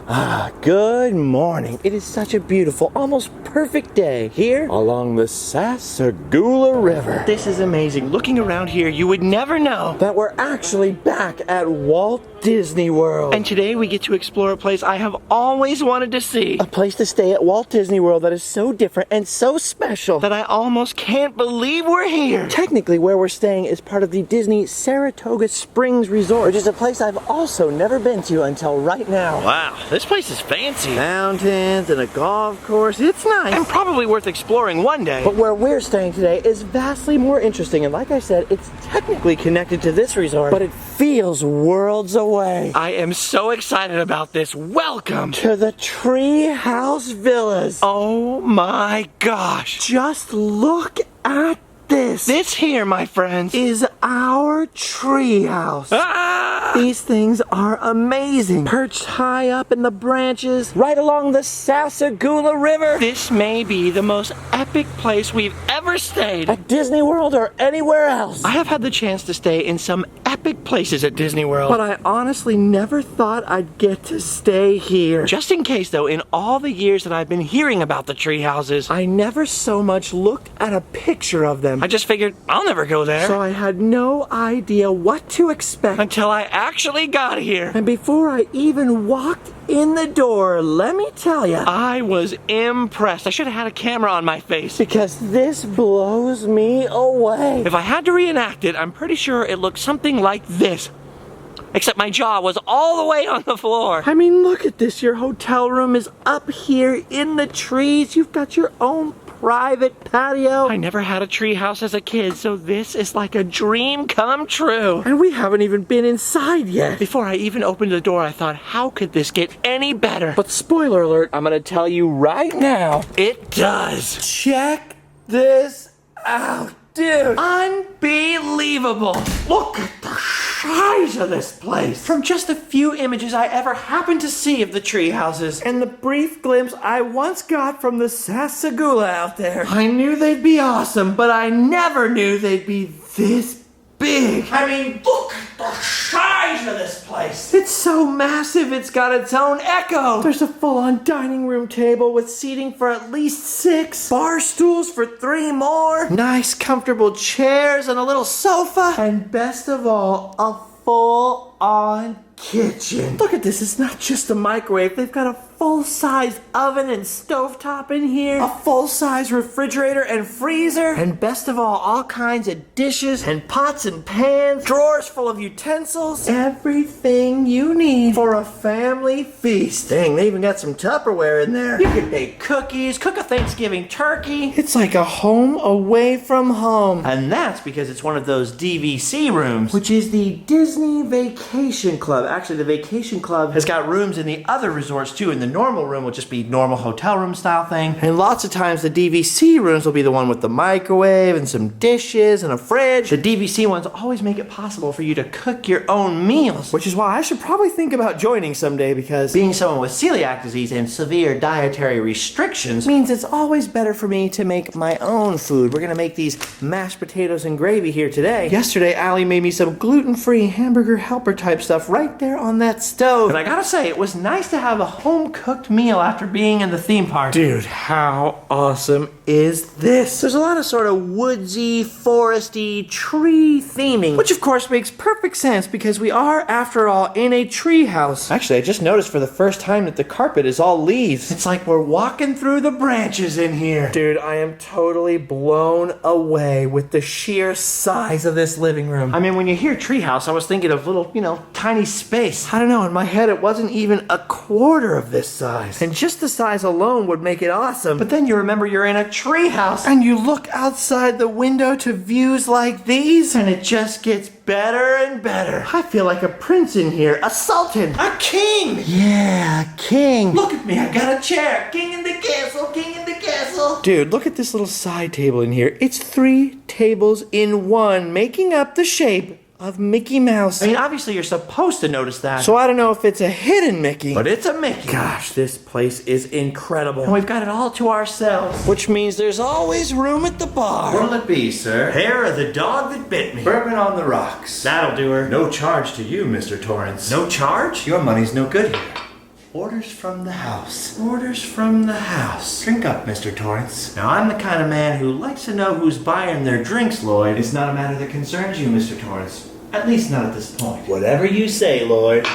Good morning. It is such a beautiful, almost perfect day here along the Sassagoula River. This is amazing. Looking around here, you would never know that we're actually back at Walt Disney World. And today we get to explore a place I have always wanted to see. A place to stay at Walt Disney World that is so different and so special that I almost can't believe we're here. Technically, where we're staying is part of the Disney Saratoga Springs Resort, which is a place I've also never been to until right now. Wow, this place is fancy. Mountains and a golf course. It's nice. And probably worth exploring one day. But where we're staying today is vastly more interesting. And like I said, it's technically connected to this resort, but it feels worlds away. I am so excited about this. Welcome to the Treehouse Villas. Oh my gosh. Just look at this. This here, my friends, is our treehouse. These things are amazing. Perched high up in the branches, right along the Sassagoula River. This may be the most epic place we've ever stayed. At Disney World or anywhere else. I have had the chance to stay in some epic places at Disney World, but I honestly never thought I'd get to stay here. Just in case though, in all the years that I've been hearing about the tree houses, I never so much looked at a picture of them. I just figured I'll never go there. So I had no idea what to expect until I actually got here. And before I even walked in the door, let me tell you, I was impressed. I should have had a camera on my face because this blows me away. If I had to reenact it, I'm pretty sure it looked something like this. Except my jaw was all the way on the floor. I mean, look at this. Your hotel room is up here in the trees. You've got your own private patio. I never had a tree house as a kid, so this is like a dream come true. And we haven't even been inside yet. Before I even opened the door, I thought, how could this get any better? But spoiler alert, I'm gonna tell you right now, it does. Check this out. Dude, unbelievable. Look at the size of this place. From just the few images I ever happened to see of the tree houses and the brief glimpse I once got from the Sassagoula out there, I knew they'd be awesome, but I never knew they'd be this big. I mean, look at the size of this place. It's so massive, it's got its own echo. There's a full-on dining room table with seating for at least 6, bar stools for 3 more, nice comfortable chairs and a little sofa, and best of all, a full-on kitchen. Look at this, it's not just a microwave. They've got a full-size oven and stovetop in here, a full-size refrigerator and freezer, and best of all kinds of dishes and pots and pans, drawers full of utensils, everything you need for a family feast. Dang, they even got some Tupperware in there. You can bake cookies, cook a Thanksgiving turkey. It's like a home away from home. And that's because it's one of those DVC rooms, which is the Disney Vacation Club. Actually, the Vacation Club has got rooms in the other resorts too. In the normal room will just be normal hotel room style thing. And lots of times the DVC rooms will be the one with the microwave and some dishes and a fridge. The DVC ones always make it possible for you to cook your own meals, which is why I should probably think about joining someday, because being someone with celiac disease and severe dietary restrictions means it's always better for me to make my own food. We're gonna make these mashed potatoes and gravy here today. Yesterday, Allie made me some gluten-free hamburger helper type stuff right there on that stove. And I gotta say, it was nice to have a home-cooked meal after being in the theme park. Dude, how awesome is this? There's a lot of sort of woodsy, foresty, tree theming, which of course makes perfect sense because we are, after all, in a tree house. Actually, I just noticed for the first time that the carpet is all leaves. It's like we're walking through the branches in here. Dude, I am totally blown away with the sheer size of this living room. I mean, when you hear tree house, I was thinking of little, tiny space. I don't know, in my head it wasn't even a quarter of this size. And just the size alone would make it awesome. But then you remember you're in a tree house and you look outside the window to views like these and it just gets better and better. I feel like a prince in here, a sultan, a king. Yeah, a king. Look at me, I got a chair. King in the castle, king in the castle. Dude, look at this little side table in here. It's 3 tables in one, making up the shape of Mickey Mouse. I mean, obviously you're supposed to notice that. So I don't know if it's a hidden Mickey, but it's a Mickey. Gosh, this place is incredible. And we've got it all to ourselves, which means there's always room at the bar. What'll it be, sir? Hair of the dog that bit me. Bourbon on the rocks. That'll do her. No charge to you, Mr. Torrance. No charge? Your money's no good here. Orders from the house. Orders from the house. Drink up, Mr. Torrance. Now, I'm the kind of man who likes to know who's buying their drinks, Lloyd. It's not a matter that concerns you, Mr. Torrance. At least not at this point. Whatever you say, Lloyd.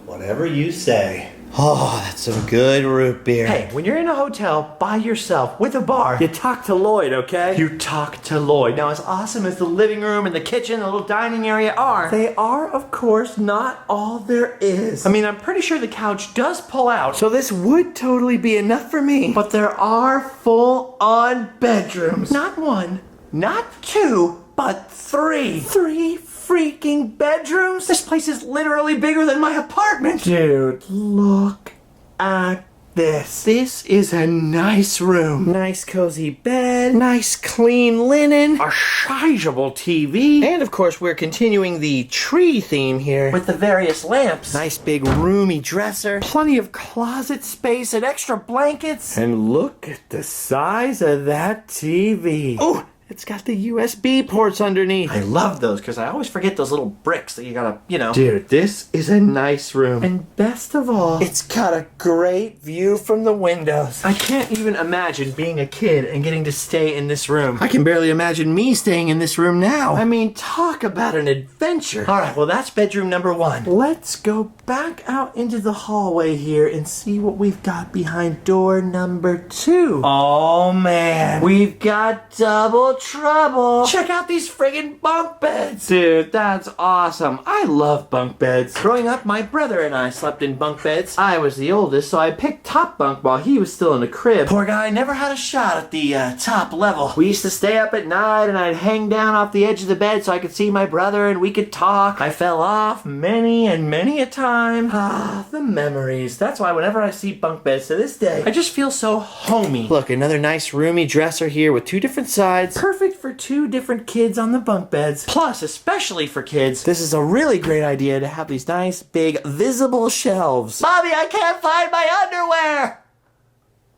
Whatever you say. Oh, that's some good root beer. Hey, when you're in a hotel by yourself with a bar, you talk to Lloyd, okay? You talk to Lloyd. Now, as awesome as the living room and the kitchen, the little dining area are, they are, of course, not all there is. I mean, I'm pretty sure the couch does pull out, so this would totally be enough for me. But there are full-on bedrooms. Not one, not two, but three. Three freaking bedrooms? This place is literally bigger than my apartment. Dude, look at this. This is a nice room. Nice cozy bed, nice clean linen, a sizable TV, and of course we're continuing the tree theme here with the various lamps. Nice big roomy dresser, plenty of closet space and extra blankets. And look at the size of that TV. Oh! It's got the USB ports underneath. I love those because I always forget those little bricks that you gotta, Dude, this is a nice room. And best of all, it's got a great view from the windows. I can't even imagine being a kid and getting to stay in this room. I can barely imagine me staying in this room now. I mean, talk about an adventure. All right, well, that's bedroom number one. Let's go back out into the hallway here and see what we've got behind door number two. Oh, man. We've got double trouble. Check out these friggin' bunk beds. Dude, that's awesome. I love bunk beds. Growing up, my brother and I slept in bunk beds. I was the oldest, so I picked top bunk while he was still in the crib. Poor guy never had a shot at the top level. We used to stay up at night and I'd hang down off the edge of the bed so I could see my brother and we could talk. I fell off many and many a time. Ah, the memories. That's why whenever I see bunk beds to this day, I just feel so homey. Look, another nice roomy dresser here with two different sides. Perfect for two different kids on the bunk beds. Plus, especially for kids, this is a really great idea to have these nice, big, visible shelves. Bobby, I can't find my underwear!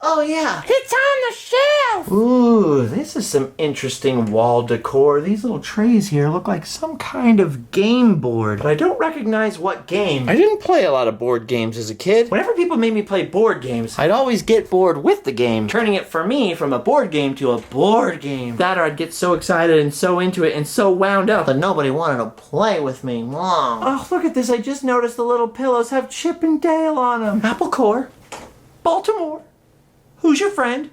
Oh, yeah. It's on the shelf! Ooh, this is some interesting wall decor. These little trays here look like some kind of game board, but I don't recognize what game. I didn't play a lot of board games as a kid. Whenever people made me play board games, I'd always get bored with the game, turning it for me from a board game to a board game. That or I'd get so excited and so into it and so wound up that nobody wanted to play with me. Oh, look at this. I just noticed the little pillows have Chip and Dale on them. Apple Core, Baltimore. Who's your friend?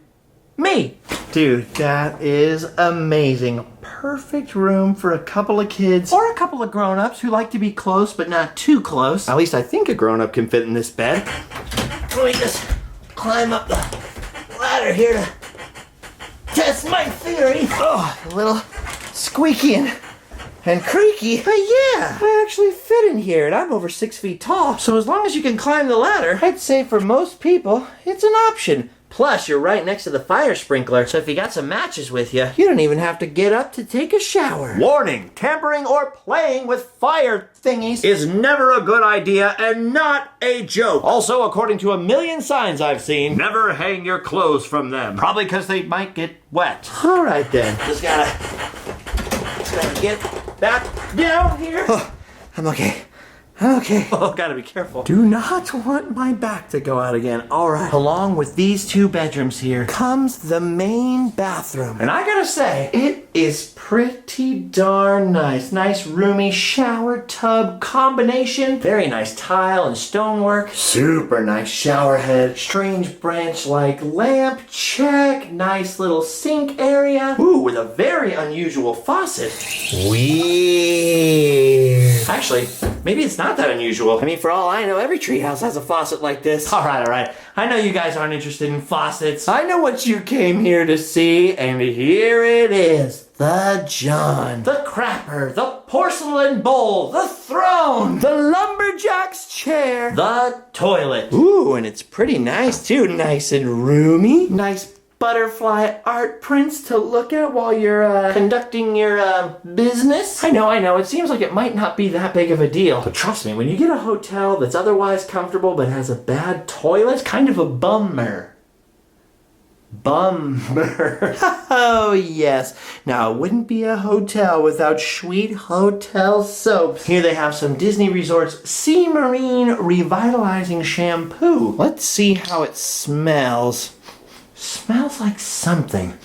Me. Dude, that is amazing. Perfect room for a couple of kids or a couple of grown-ups who like to be close but not too close. At least I think a grown-up can fit in this bed. Let me just climb up the ladder here to test my theory. Oh, a little squeaky and creaky. But yeah, I actually fit in here and I'm over 6 feet tall. So as long as you can climb the ladder, I'd say for most people, it's an option. Plus, you're right next to the fire sprinkler, so if you got some matches with you, you don't even have to get up to take a shower. Warning, tampering or playing with fire thingies is never a good idea and not a joke. Also, according to a million signs I've seen, never hang your clothes from them. Probably because they might get wet. All right then, just gotta get back down here. Oh, I'm okay. Okay. Oh, gotta be careful. Do not want my back to go out again. All right. Along with these two bedrooms here comes the main bathroom. And I gotta say, it is pretty darn nice. Nice roomy shower tub combination. Very nice tile and stonework. Super nice shower head. Strange branch-like lamp. Check. Nice little sink area. Ooh, with a very unusual faucet. Weird. Actually, maybe it's not that unusual. I mean, for all I know, every treehouse has a faucet like this. All right. I know you guys aren't interested in faucets. I know what you came here to see, and here it is. The John, the crapper, the porcelain bowl, the throne, the lumberjack's chair, the toilet. Ooh, and it's pretty nice too. Nice and roomy. Nice butterfly art prints to look at while you're conducting your business. I know, it seems like it might not be that big of a deal. But trust me, when you get a hotel that's otherwise comfortable but has a bad toilet, it's kind of a bummer. Bummer. Oh, yes. Now, it wouldn't be a hotel without sweet hotel soaps. Here they have some Disney Resorts Sea Marine Revitalizing Shampoo. Let's see how it smells. Smells like something.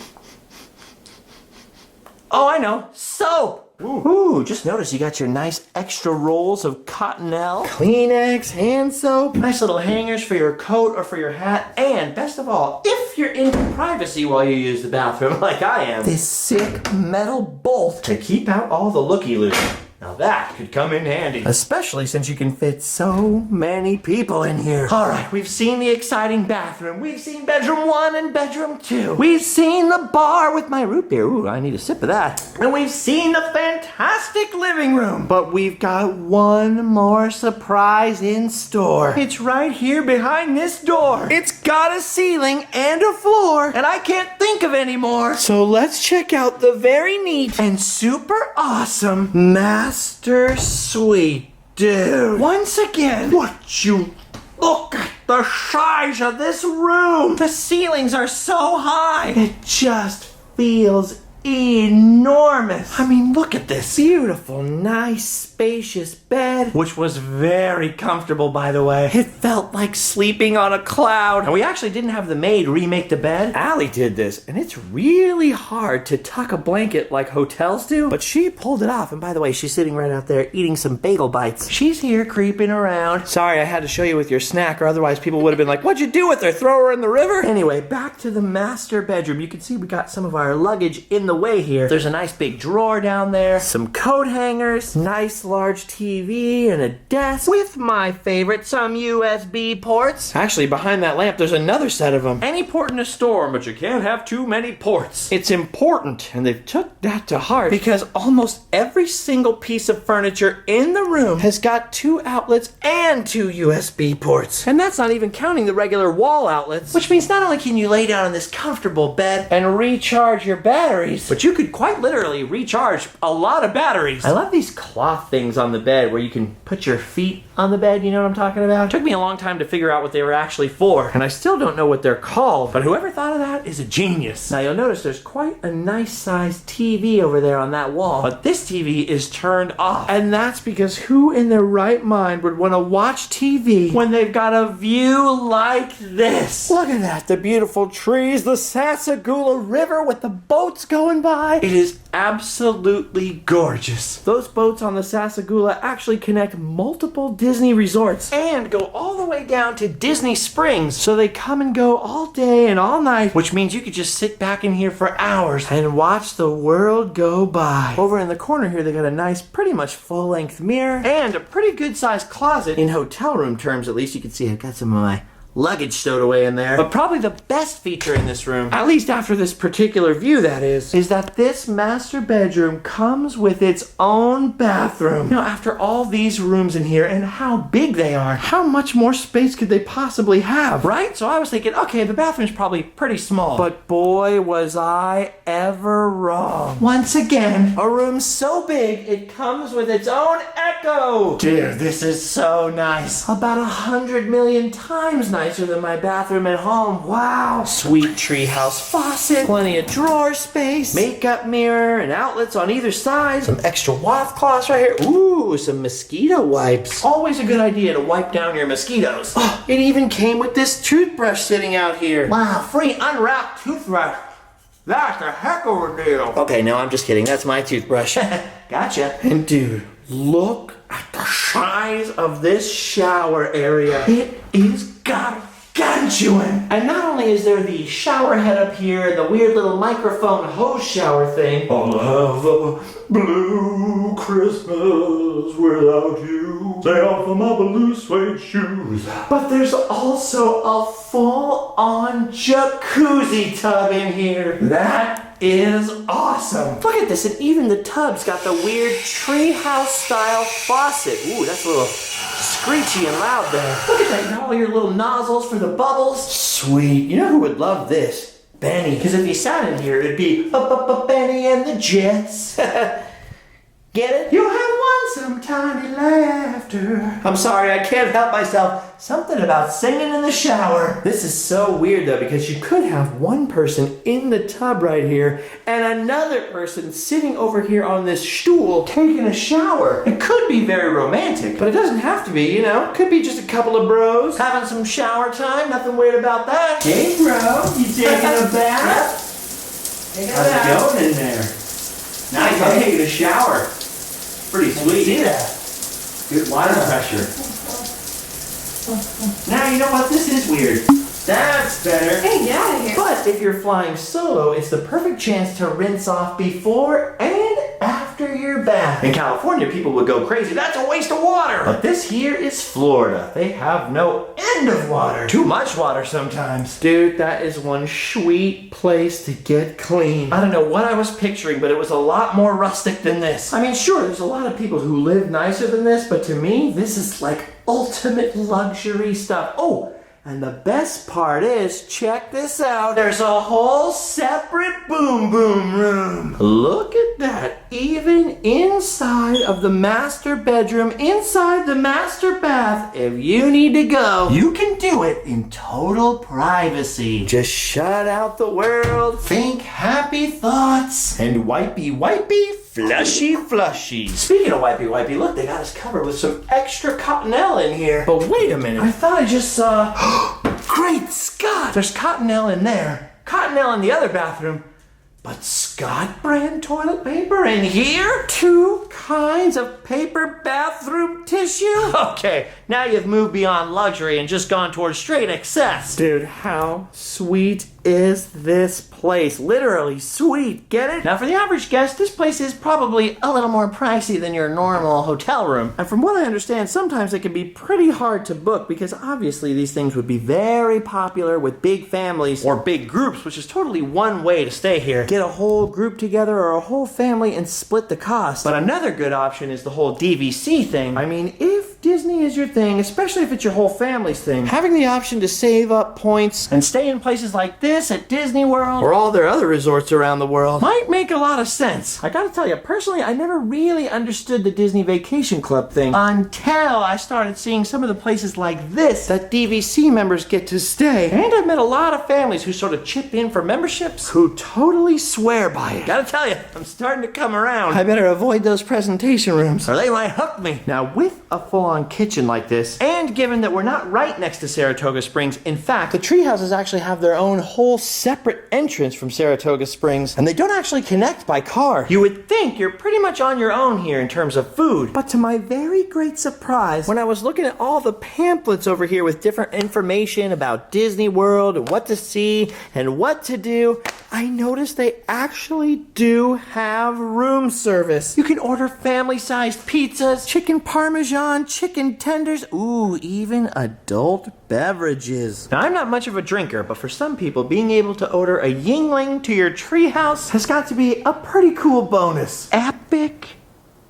Oh, I know. Soap. Ooh, just notice you got your nice extra rolls of Cottonelle, Kleenex, hand soap, nice little hangers for your coat or for your hat, and best of all, if you're into privacy while you use the bathroom like I am, this sick metal bolt to keep out all the looky-loos. Now that could come in handy. Especially since you can fit so many people in here. Alright, we've seen the exciting bathroom. We've seen bedroom 1 and bedroom 2. We've seen the bar with my root beer. Ooh, I need a sip of that. And we've seen the fantastic living room. But we've got one more surprise in store. It's right here behind this door. It's got a ceiling and a floor, and I can't think of any more. So let's check out the very neat and super awesome Master Suite, dude. Once again, would you look at the size of this room? The ceilings are so high. It just feels enormous. I mean, look at this beautiful, nice, spacious bed, which was very comfortable, by the way. It felt like sleeping on a cloud. And we actually didn't have the maid remake the bed. Allie did this, and it's really hard to tuck a blanket like hotels do, but she pulled it off. And by the way, she's sitting right out there eating some bagel bites. She's here creeping around. Sorry, I had to show you with your snack, or otherwise people would have been like, what'd you do with her? Throw her in the river? Anyway, back to the master bedroom. You can see we got some of our luggage in the way here. There's a nice big drawer down there, some coat hangers, nice large TV, and a desk with my favorite, some USB ports. Actually, behind that lamp, there's another set of them. Any port in a storm, but you can't have too many ports. It's important, and they've took that to heart, because almost every single piece of furniture in the room has got 2 outlets and 2 USB ports. And that's not even counting the regular wall outlets, which means not only can you lay down on this comfortable bed and recharge your batteries, but you could quite literally recharge a lot of batteries. I love these cloth things on the bed where you can put your feet on the bed, you know what I'm talking about? It took me a long time to figure out what they were actually for, and I still don't know what they're called, but whoever thought of that is a genius. Now you'll notice there's quite a nice sized TV over there on that wall, but this TV is turned off, and that's because who in their right mind would want to watch TV when they've got a view like this? Look at that, the beautiful trees, the Sassagoula River with the boats going by. It is absolutely gorgeous. Those boats on the Sassagoula actually connect multiple Disney resorts and go all the way down to Disney Springs. So they come and go all day and all night, which means you could just sit back in here for hours and watch the world go by. Over in the corner here, they got a nice, pretty much full-length mirror and a pretty good-sized closet. In hotel room terms, at least, you can see I've got some of my luggage stowed away in there. But probably the best feature in this room, at least after this particular view that is that this master bedroom comes with its own bathroom. You know, after all these rooms in here and how big they are, how much more space could they possibly have, right? So I was thinking, okay, the bathroom's probably pretty small. But boy, was I ever wrong. Once again, a room so big, it comes with its own echo. Dude, this is so nice. About 100 million times nicer than my bathroom at home. Wow. Sweet treehouse faucet, plenty of drawer space, makeup mirror, and outlets on either side. Some extra washcloths right here. Ooh, some mosquito wipes. Always a good idea to wipe down your mosquitoes. Oh, it even came with this toothbrush sitting out here. Wow, free unwrapped toothbrush. That's a heck of a deal. Okay, no, I'm just kidding. That's my toothbrush. Gotcha. And dude, look at the size of this shower area. It is gargantuan. And not only is there the shower head up here, the weird little microphone hose shower thing. I'll have a blue Christmas without you. Stay off of my blue suede shoes. But there's also a full-on jacuzzi tub in here. That is awesome. Look at this, and even the tub's got the weird treehouse style faucet. Ooh, that's a little screechy and loud there. Look at that, you got all your little nozzles for the bubbles. Sweet. You know who would love this? Benny. Because if he sat in here, it'd be Benny and the Jets. Get it? You have won some tiny laughter. I'm sorry, I can't help myself. Something about singing in the shower. This is so weird though, because you could have one person in the tub right here and another person sitting over here on this stool taking a shower. It could be very romantic, but it doesn't have to be, you know. It could be just a couple of bros having some shower time. Nothing weird about that. Hey bro, you taking a bath? How's it going in there? Nice, I'm taking a shower. Pretty sweet. See that? Good water pressure. Now you know what? This is weird. That's better. Hey, get out of here. But if you're flying solo, it's the perfect chance to rinse off before and after your bath. In California, people would go crazy. That's a waste of water. But this here is Florida. They have no end of water. Too much water sometimes. Dude, that is one sweet place to get clean. I don't know what I was picturing, but it was a lot more rustic than this. I mean, sure, there's a lot of people who live nicer than this, but to me, this is like ultimate luxury stuff. Oh, and the best part is, check this out, there's a whole separate boom boom room. Look at that, even inside of the master bedroom, inside the master bath, if you need to go, you can do it in total privacy. Just shut out the world, think happy thoughts, and wipey wipey, flushy flushy. Speaking of wipey wipey, look, they got us covered with some extra cottonelle in here. But wait a minute, I thought I just saw, great Scott! There's cottonelle in there, cottonelle in the other bathroom, but Scott brand toilet paper in here? 2 kinds of paper bathroom tissue? Okay, now you've moved beyond luxury and just gone towards straight excess. Dude, how sweet is this place? Literally sweet, get it? Now for the average guest, this place is probably a little more pricey than your normal hotel room. And from what I understand, sometimes it can be pretty hard to book because obviously these things would be very popular with big families or big groups, which is totally one way to stay here. Get a whole group together or a whole family and split the cost. But another good option is the whole DVC thing. I mean, if Disney is your thing, especially if it's your whole family's thing, having the option to save up points and stay in places like this at Disney World or all their other resorts around the world might make a lot of sense. I gotta tell you, personally, I never really understood the Disney Vacation Club thing until I started seeing some of the places like this that DVC members get to stay. And I've met a lot of families who sort of chip in for memberships who totally swear by it. Gotta tell you, I'm starting to come around. I better avoid those presentation rooms or they might hook me. Now with a full-on kitchen like this, and given that we're not right next to Saratoga Springs, in fact, the Treehouses actually have their own whole separate entrance from Saratoga Springs, and they don't actually connect by car. You would think you're pretty much on your own here in terms of food, but to my very great surprise, when I was looking at all the pamphlets over here with different information about Disney World and what to see and what to do, I noticed they actually do have room service. You can order family-sized pizzas, chicken parmesan, chicken tenders, ooh, even adult beverages. Now, I'm not much of a drinker, but for some people, being able to order a Yingling to your treehouse has got to be a pretty cool bonus. Epic.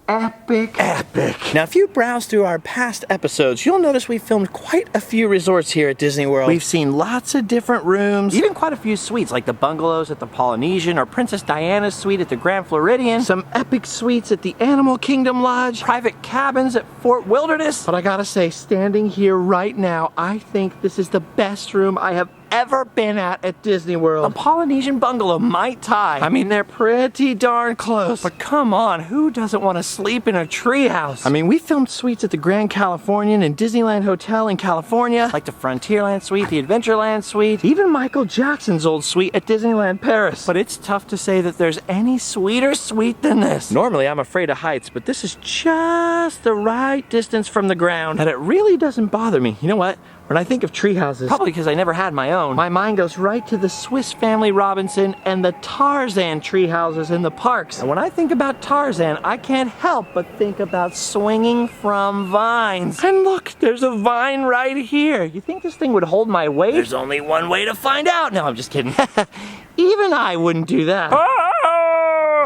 Epic. Epic. Now, if you browse through our past episodes, you'll notice we filmed quite a few resorts here at Disney World. We've seen lots of different rooms, even quite a few suites, like the bungalows at the Polynesian or Princess Diana's suite at the Grand Floridian, some epic suites at the Animal Kingdom Lodge, private cabins at Fort Wilderness. But I gotta say, standing here right now, I think this is the best room I have ever been at Disney World. The Polynesian bungalow might tie. I mean, they're pretty darn close. But come on, who doesn't want to sleep in a treehouse? I mean, we filmed suites at the Grand Californian and Disneyland Hotel in California, like the Frontierland suite, the Adventureland suite, even Michael Jackson's old suite at Disneyland Paris. But it's tough to say that there's any sweeter suite than this. Normally, I'm afraid of heights, but this is just the right distance from the ground, and it really doesn't bother me. You know what? When I think of tree houses, probably because I never had my own, my mind goes right to the Swiss Family Robinson and the Tarzan tree houses in the parks. And when I think about Tarzan, I can't help but think about swinging from vines. And look, there's a vine right here. You think this thing would hold my weight? There's only one way to find out. No, I'm just kidding. Even I wouldn't do that.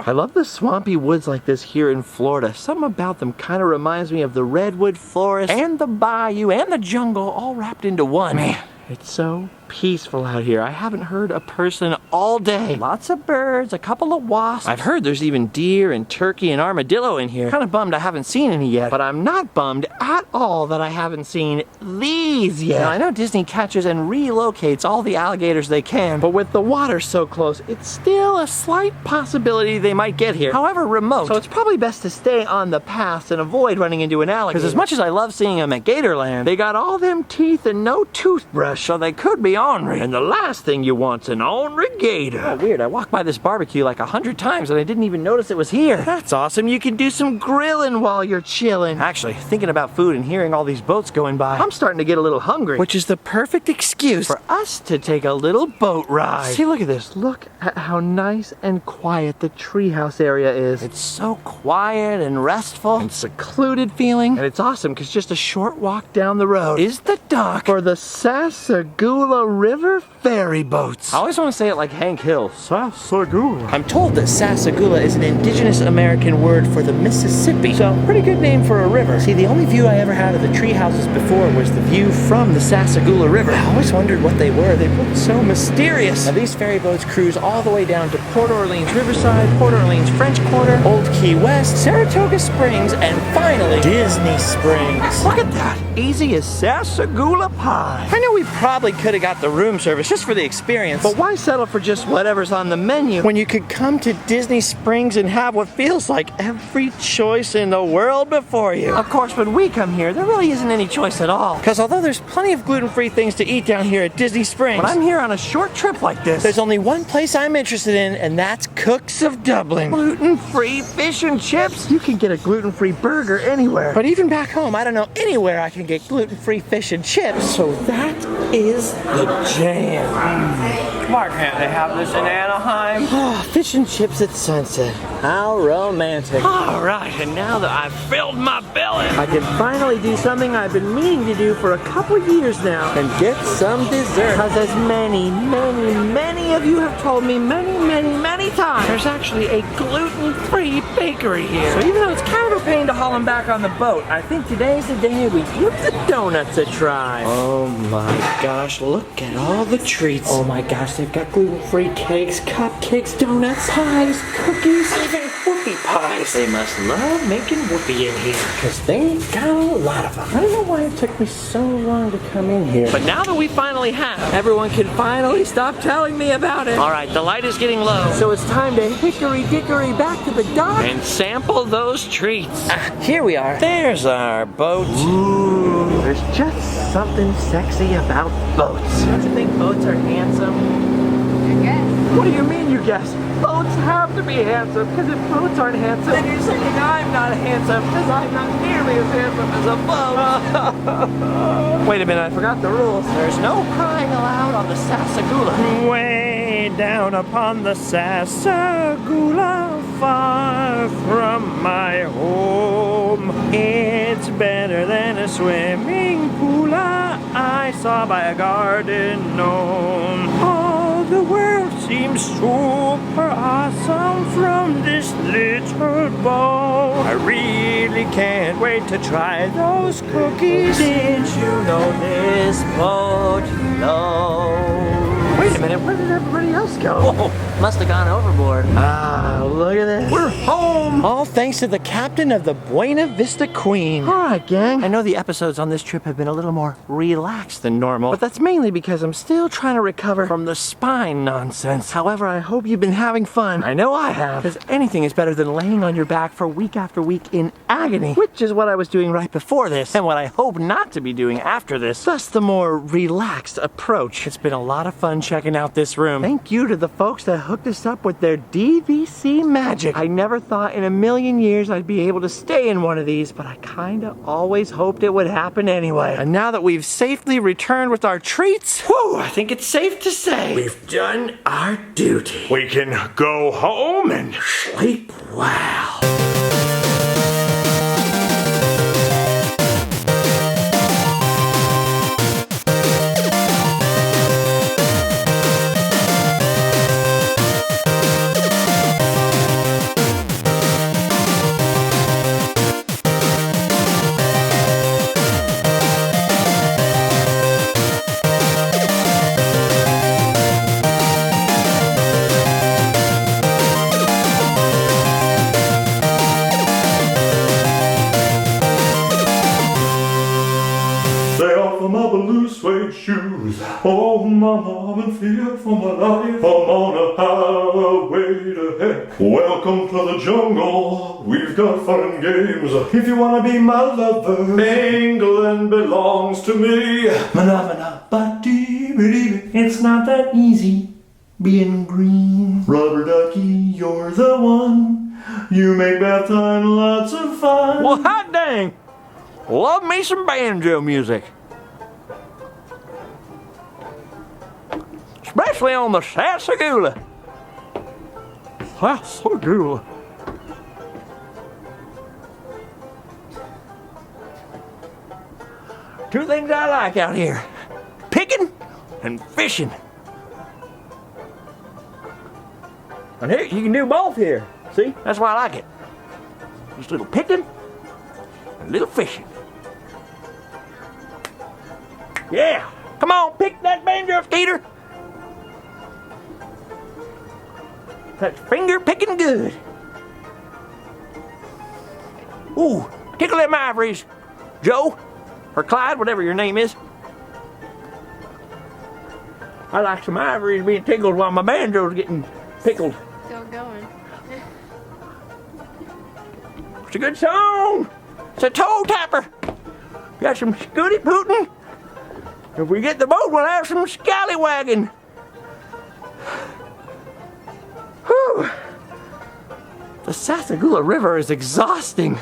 I love the swampy woods like this here in Florida. Something about them kind of reminds me of the redwood forest and the bayou and the jungle all wrapped into one. Man, it's so peaceful out here. I haven't heard a person all day. Lots of birds, a couple of wasps. I've heard there's even deer and turkey and armadillo in here. Kind of bummed I haven't seen any yet, but I'm not bummed at all that I haven't seen these yet. Now, I know Disney catches and relocates all the alligators they can, but with the water so close, it's still a slight possibility they might get here. However remote, so it's probably best to stay on the path and avoid running into an alligator. Because as much as I love seeing them at Gatorland, they got all them teeth and no toothbrush, so they could be ornery. And the last thing you want's an ornery gator. Oh, weird. I walked by this barbecue like 100 times and I didn't even notice it was here. That's awesome. You can do some grilling while you're chilling. Actually, thinking about food and hearing all these boats going by, I'm starting to get a little hungry, which is the perfect excuse for us to take a little boat ride. See, look at this. Look at how nice and quiet the treehouse area is. It's so quiet and restful and secluded feeling. And it's awesome because just a short walk down the road is the dock for the Sassagoula River ferry boats. I always want to say it like Hank Hill. Sassagoula. I'm told that Sassagoula is an indigenous American word for the Mississippi. So, pretty good name for a river. See, the only view I ever had of the tree houses before was the view from the Sassagoula River. I always wondered what they were. They looked so mysterious. Now, these ferry boats cruise all the way down to Port Orleans Riverside, Port Orleans French Quarter, Old Key West, Saratoga Springs, and finally, Disney Springs. Look at that. Easy as Sassagoula pie. I know we probably could have got the room service just for the experience, but why settle for just whatever's on the menu when you could come to Disney Springs and have what feels like every choice in the world before you? Of course, when we come here, there really isn't any choice at all. Because although there's plenty of gluten-free things to eat down here at Disney Springs, when I'm here on a short trip like this, there's only one place I'm interested in, and that's Cooks of Dublin. Gluten-free fish and chips? You can get a gluten-free burger anywhere. But even back home, I don't know anywhere I can get gluten-free fish and chips. So that is the jam. Why can't they have this in Anaheim? Oh, fish and chips at sunset. How romantic. All right, and now that I've filled my belly, I can finally do something I've been meaning to do for a couple years now and get some dessert. Because as many of you have told me many times, there's actually a gluten-free bakery here. So even though it's kind of a pain to haul them back on the boat, I think today's the day we give the donuts a try. Oh my gosh, look at all the treats. Oh my gosh, they've got gluten-free cakes, cupcakes, donuts, pies, cookies, even whoopie pies. They must love making whoopie in here, because they got a lot of them. I don't know why it took me so long to come in here. But now that we finally have, everyone can finally stop telling me about it. All right, the light is getting low, so it's time to hickory-dickory back to the dock and sample those treats. Here we are. There's our boat. Ooh, there's just something sexy about boats. Don't you think boats are handsome? I guess. What do you mean you guess? Boats have to be handsome, because if boats aren't handsome, then you're saying I'm not handsome, because I'm not nearly as handsome as a boat. Wait a minute, I forgot the rules. There's no crying aloud on the Sassagoula. Way down upon the Sassagoula, far from my home. It's better than a swimming pool I saw by a garden gnome. All the world seems super awesome from this little boat. I really can't wait to try those cookies. Did you know this boat floats? Wait a minute, where did everybody else go? Oh, must have gone overboard. Ah, look at this. We're home! All thanks to the captain of the Buena Vista Queen. All right, gang. I know the episodes on this trip have been a little more relaxed than normal, but that's mainly because I'm still trying to recover from the spine nonsense. However, I hope you've been having fun. I know I have, because anything is better than laying on your back for week after week in agony, which is what I was doing right before this, and what I hope not to be doing after this. Thus, the more relaxed approach. It's been a lot of fun checking out this room. Thank you to the folks that hooked us up with their DVC magic. I never thought in a million years I'd be able to stay in one of these, but I kinda always hoped it would happen anyway. And now that we've safely returned with our treats, whew, I think it's safe to say we've done our duty. We can go home and sleep well. Oh mama, I'm in fear for my life. I'm on a highway to heck. Welcome to the jungle. We've got fun and games. If you wanna be my lover, England belongs to me. It's not that easy being green. Rubber ducky, you're the one. You make bath time lots of fun. Well, hot dang! Love me some banjo music. Especially on the Sassagoula. Sassagoula. Two things I like out here. Picking and fishing. And here, you can do both here. See? That's why I like it. Just a little picking and a little fishing. Yeah! Come on, pick that banjo, Skeeter! That's finger picking good. Ooh, tickle them ivories, Joe, or Clyde, whatever your name is. I like some ivories being tickled while my banjo's getting pickled. Still going. It's a good song. It's a toe tapper. Got some scooty pootin'. If we get the boat, we'll have some scallywagging. Whew. The Sassagoula River is exhausting.